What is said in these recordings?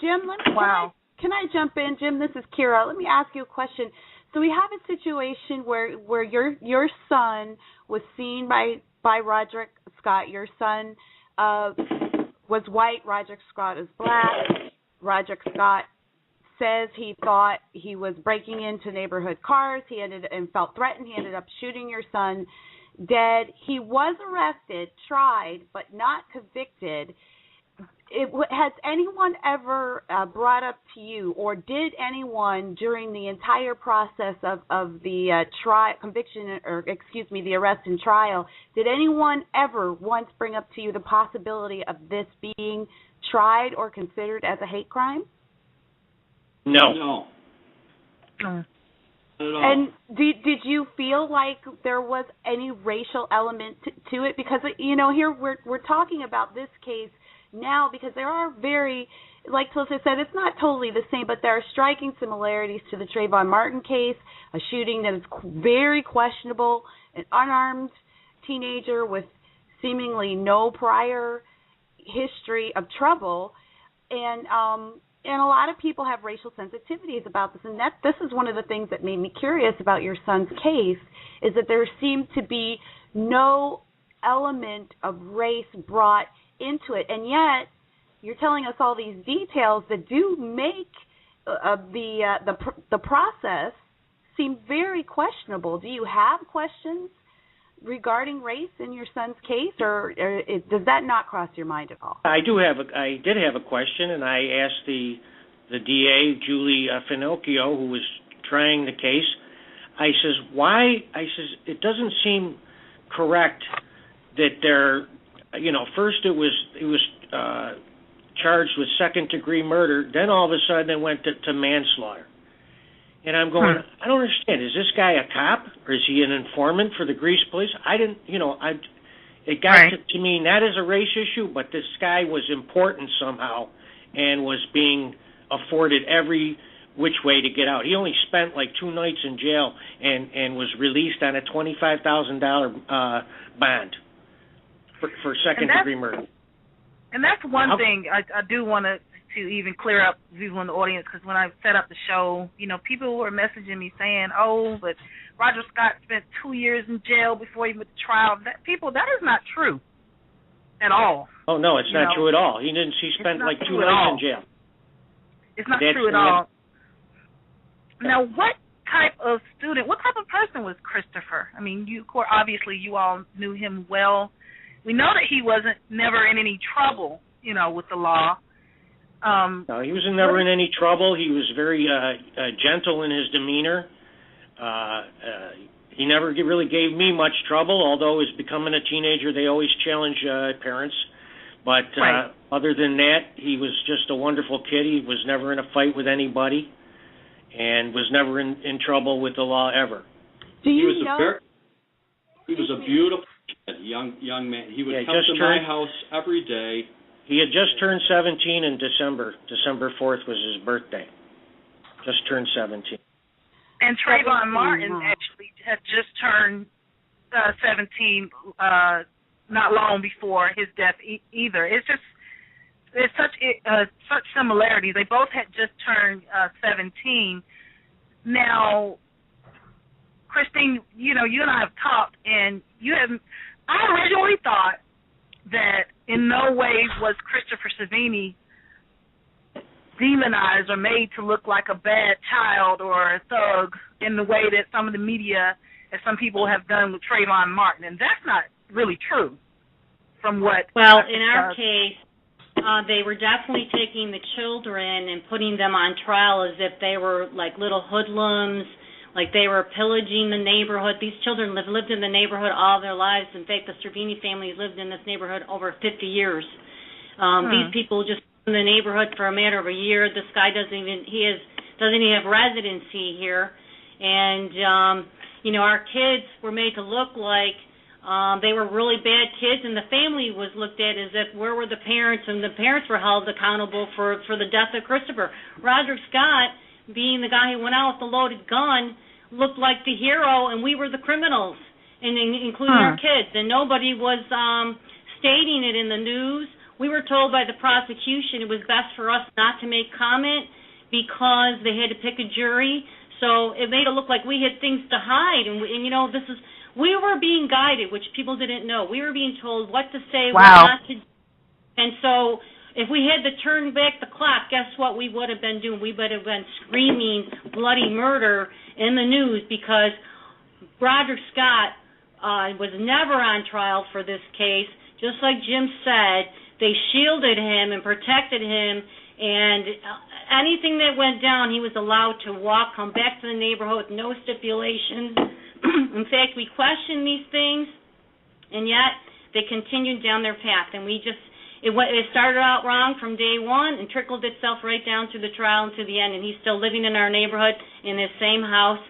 Jim, can I jump in? Jim, this is Kira. Let me ask you a question. So we have a situation where your son was seen by Roderick Scott. Your son was white. Roderick Scott is black. Roderick Scott says he thought he was breaking into neighborhood cars. He felt threatened. He ended up shooting your son dead. He was arrested, tried, but not convicted. Has anyone ever brought up to you, or did anyone during the entire process of the the arrest and trial, did anyone ever once bring up to you the possibility of this being tried or considered as a hate crime? No. And did you feel like there was any racial element to it? Because, here we're talking about this case now because there are like Talitha said, it's not totally the same, but there are striking similarities to the Trayvon Martin case, a shooting that is very questionable, an unarmed teenager with seemingly no prior history of trouble, and a lot of people have racial sensitivities about this, and this is one of the things that made me curious about your son's case, is that there seemed to be no element of race brought into it, and yet you're telling us all these details that do make the process seem very questionable. Do you have questions regarding race in your son's case, or does that not cross your mind at all? I did have a question, and I asked the DA, Julie Finocchio, who was trying the case. I says, why? I says, it doesn't seem correct that they're, first it was charged with second-degree murder, then all of a sudden it went to manslaughter. And I'm going, I don't understand. Is this guy a cop, or is he an informant for the Greece police? I didn't, it got to me that is a race issue, but this guy was important somehow and was being afforded every which way to get out. He only spent like 2 nights in jail and was released on a $25,000 bond for second-degree murder. And that's one thing I do want to even clear up people in the audience, because when I set up the show, people were messaging me saying, but Roger Scott spent 2 years in jail before he went to trial. That is not true at all. Oh, no, it's not true at all. He spent like 2 nights in jail. It's not true at all. Now, what type of person was Christopher? I mean, obviously you all knew him well. We know that he wasn't never in any trouble, with the law. No, he was never in any trouble. He was very gentle in his demeanor. He never really gave me much trouble, although as becoming a teenager, they always challenge parents. But other than that, he was just a wonderful kid. He was never in a fight with anybody and was never in trouble with the law ever. He was a beautiful kid, young man. He would come to my house every day. He had just turned 17 in December. December 4th was his birthday. Just turned 17. And Trayvon Martin actually had just turned 17 not long before his death either. There's such similarities. They both had just turned 17. Now, Christine, you and I have talked, and I originally thought that in no way was Christopher Cervini demonized or made to look like a bad child or a thug in the way that some of the media and some people have done with Trayvon Martin, and that's not really true from what... Well, in our case, they were definitely taking the children and putting them on trial as if they were like little hoodlums, like they were pillaging the neighborhood. These children lived in the neighborhood all their lives. In fact, the Cervini family lived in this neighborhood over 50 years. These people just in the neighborhood for a matter of a year. This guy doesn't even have residency here. And, our kids were made to look like they were really bad kids, and the family was looked at as if where were the parents, and the parents were held accountable for the death of Christopher. Roger Scott, being the guy who went out with the loaded gun, looked like the hero, and we were the criminals, and including our kids. And nobody was stating it in the news we were told by the prosecution it was best for us not to make comment because they had to pick a jury. So it made it look like we had things to hide. And we were being guided, which people didn't know. We were being told what to say, what not to do. And so if we had to turn back the clock, guess what we would have been doing? We would have been screaming bloody murder in the news because Roderick Scott was never on trial for this case. Just like Jim said, they shielded him and protected him, and anything that went down, he was allowed to come back to the neighborhood with no stipulations. In fact, we questioned these things, and yet they continued down their path. And it started out wrong from day one and trickled itself right down through the trial and to the end, and he's still living in our neighborhood in this same house.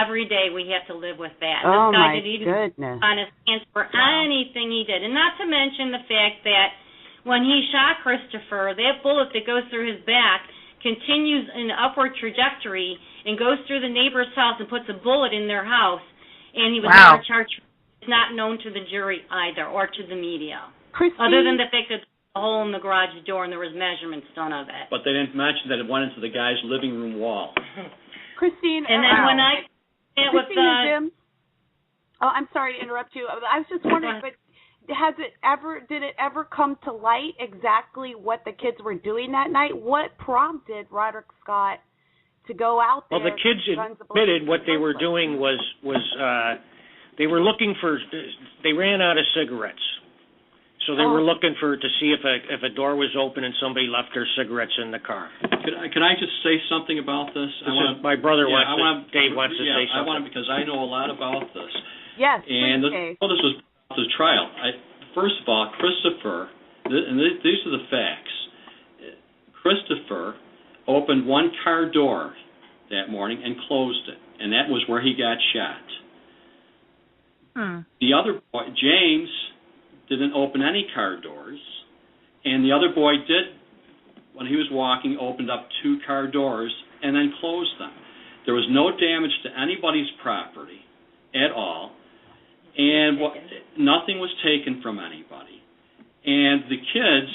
Every day we have to live with that. Oh, this guy my didn't goodness. on his hands for anything he did. And not to mention the fact that when he shot Christopher, that bullet that goes through his back continues an upward trajectory and goes through the neighbor's house and puts a bullet in their house. And he was never charged. It's not known to the jury either or to the media. Christine? Other than the fact that there was a hole in the garage door and there was measurements done of it. But they didn't mention that it went into the guy's living room wall. Christine, and then when I met with Jim, I'm sorry to interrupt you. I was just wondering, but did it ever come to light exactly what the kids were doing that night? What prompted Roderick Scott to go out there? Well, the kids admitted what they were doing was they were looking they ran out of cigarettes. So they were looking to see if a door was open and somebody left their cigarettes in the car. Can I just say something about this? My brother Dave wants to say something. I want to because I know a lot about this. Yes, and this was the trial. First of all, Christopher, and these are the facts. Christopher opened one car door that morning and closed it, and that was where he got shot. The other boy, James, didn't open any car doors, and the other boy did, when he was walking, opened up two car doors and then closed them. There was no damage to anybody's property at all, and nothing was taken from anybody. And the kids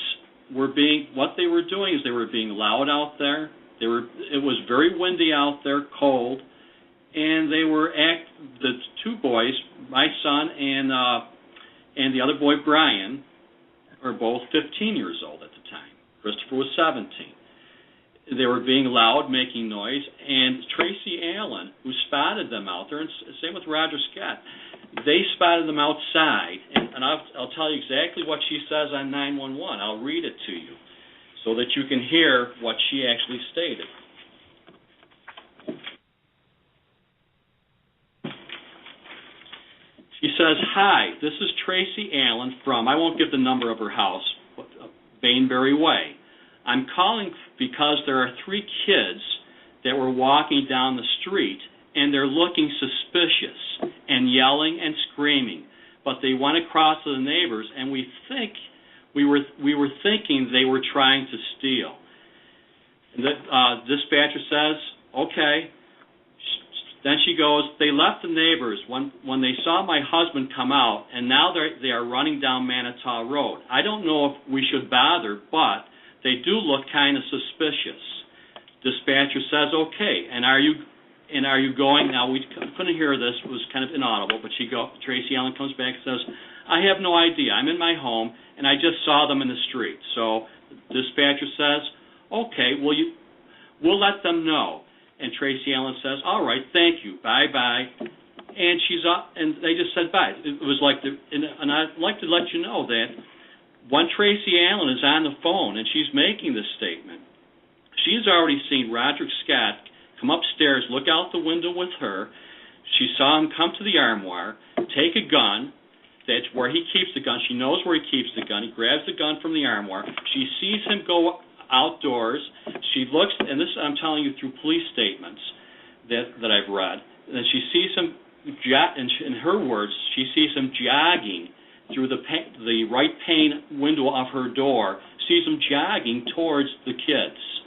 what they were doing is they were being loud out there. It was very windy out there, cold, and the two boys, my son and the other boy, Brian, are both 15 years old at the time. Christopher was 17. They were being loud, making noise, and Tracy Allen, who spotted them out there, and same with Roger Scott, they spotted them outside, and I'll tell you exactly what she says on 911. I'll read it to you so that you can hear what she actually stated. She says, "Hi, this is Tracy Allen from," I won't give the number of her house, Bainbury Way. "I'm calling because there are 3 kids that were walking down the street, and they're looking suspicious and yelling and screaming. But they went across to the neighbors, and we were thinking they were trying to steal." And the dispatcher says, "Okay." Then she goes, "They left the neighbors when they saw my husband come out, and now they are running down Manitou Road. I don't know if we should bother, but they do look kind of suspicious." Dispatcher says, "Okay, and are you going?" Now, we couldn't hear this. It was kind of inaudible, but Tracy Allen comes back and says, "I have no idea. I'm in my home, and I just saw them in the street." So the dispatcher says, "Okay, we'll let them know." And Tracy Allen says, "All right, thank you, bye-bye." And she's up, and they just said bye. It was like, and I'd like to let you know that when Tracy Allen is on the phone and she's making this statement, she's already seen Roderick Scott come upstairs, look out the window with her. She saw him come to the armoire, take a gun. That's where he keeps the gun. She knows where he keeps the gun. He grabs the gun from the armoire. She sees him go outdoors. She looks, and this I'm telling you through police statements that I've read, and she sees him, in her words, she sees him jogging through the right pane window of her door, sees him jogging towards the kids.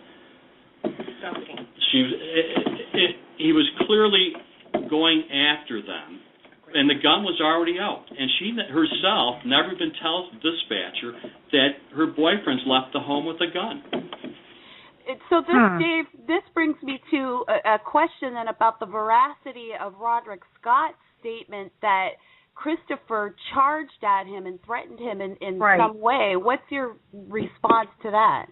He was clearly going after them. And the gun was already out. And she herself never even tells the dispatcher that her boyfriend's left the home with a gun. So this, Dave, this brings me to a question then about the veracity of Roderick Scott's statement that Christopher charged at him and threatened him in some way. What's your response to that?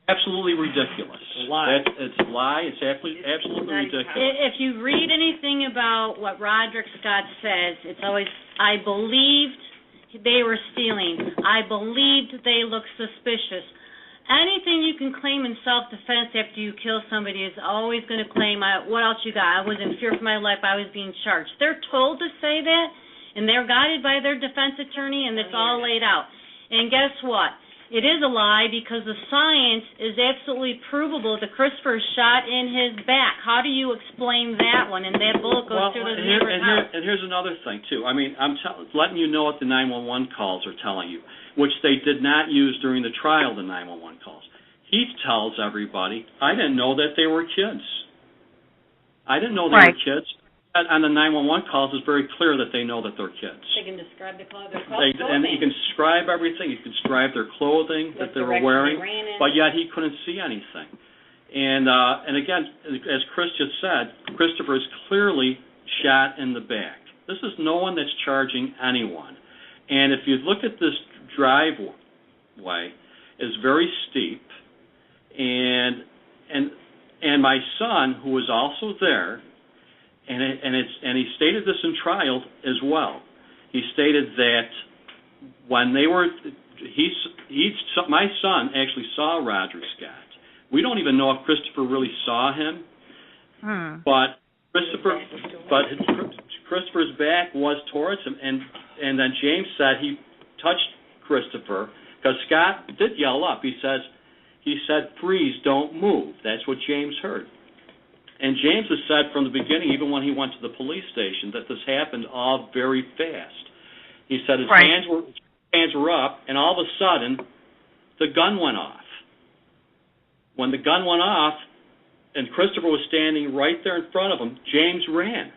Absolutely ridiculous. It's a lie. It's a lie. It's absolutely ridiculous. If you read anything about what Roderick Scott says, it's always, I believed they were stealing. I believed they looked suspicious. Anything you can claim in self-defense after you kill somebody is always going to claim, what else you got? I was in fear for my life. I was being charged. They're told to say that, and they're guided by their defense attorney, and it's all laid out. And guess what? It is a lie because the science is absolutely provable that Christopher shot in his back. How do you explain that one? And that bullet goes through the neighbor's house. And here's another thing, too. I mean, I'm letting you know what the 911 calls are telling you, which they did not use during the trial, the 911 calls. He tells everybody, I didn't know that they were kids. I didn't know they were kids. On the 911 calls, it's very clear that they know that they're kids. They can describe their clothing. And you can describe everything. You can describe their clothing that they were wearing, but yet he couldn't see anything. And again, as Chris just said, Christopher is clearly shot in the back. This is no one that's charging anyone. And if you look at this driveway, it's very steep. And my son, who was also there, and he stated this in trial as well. He stated that when they were, my son actually saw Roderick Scott. We don't even know if Christopher really saw him, but Christopher's back was towards him, and then James said he touched Christopher because Scott did yell up. He said, "Freeze, don't move." That's what James heard. And James has said from the beginning, even when he went to the police station, that this happened all very fast. He said his hands were up, and all of a sudden, the gun went off. When the gun went off, and Christopher was standing right there in front of him, James ran.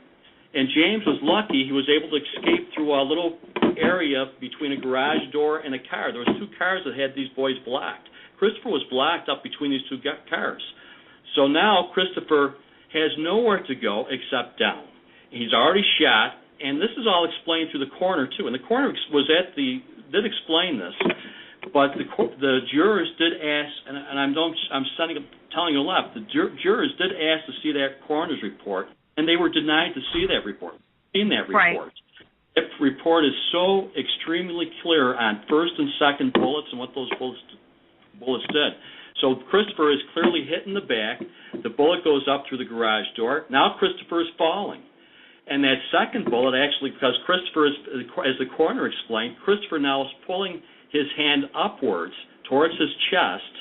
And James was lucky he was able to escape through a little area between a garage door and a car. There was two cars that had these boys blocked. Christopher was blocked up between these two cars. So now Christopher has nowhere to go except down. He's already shot, and this is all explained through the coroner too. And the coroner did explain this, but the jurors did ask, and I'm telling you left. The jurors did ask to see that coroner's report, and they were denied to see that report. That report. That report is so extremely clear on first and second bullets and what those bullets did. So Christopher is clearly hit in the back. The bullet goes up through the garage door. Now Christopher is falling. And that second bullet actually, because Christopher is, as the coroner explained, Christopher now is pulling his hand upwards towards his chest,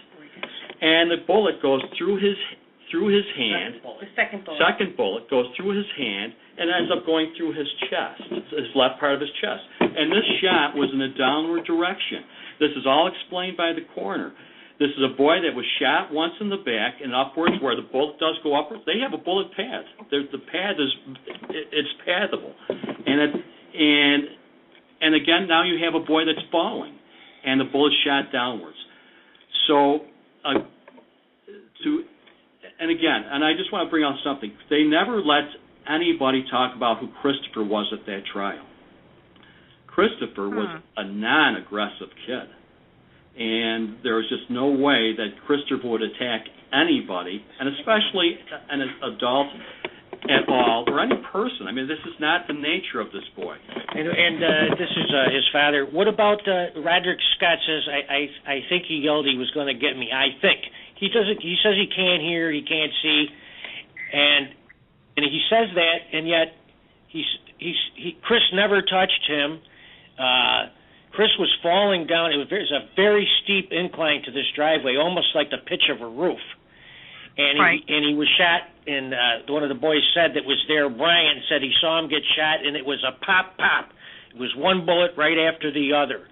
and the bullet goes through his hand. The second bullet. Second bullet goes through his hand and ends up going through his chest, his left part of his chest. And this shot was in a downward direction. This is all explained by the coroner. This is a boy that was shot once in the back and upwards, where the bullet does go upwards. They have a bullet pad. The pad it's pathable, and again now you have a boy that's falling, and the bullet shot downwards. So and I just want to bring out something. They never let anybody talk about who Christopher was at that trial. Christopher was a non-aggressive kid. And there was just no way that Christopher would attack anybody, and especially an adult at all, or any person. I mean, this is not the nature of this boy. And this is his father. What about Roderick Scott says, I think he yelled he was going to get me. I think. He doesn't. He says he can't hear, he can't see, and he says that, and yet Chris never touched him. Chris was falling down. It was a very steep incline to this driveway, almost like the pitch of a roof. And he was shot, and one of the boys said that was there, Brian, said he saw him get shot, and it was a pop. It was one bullet right after the other.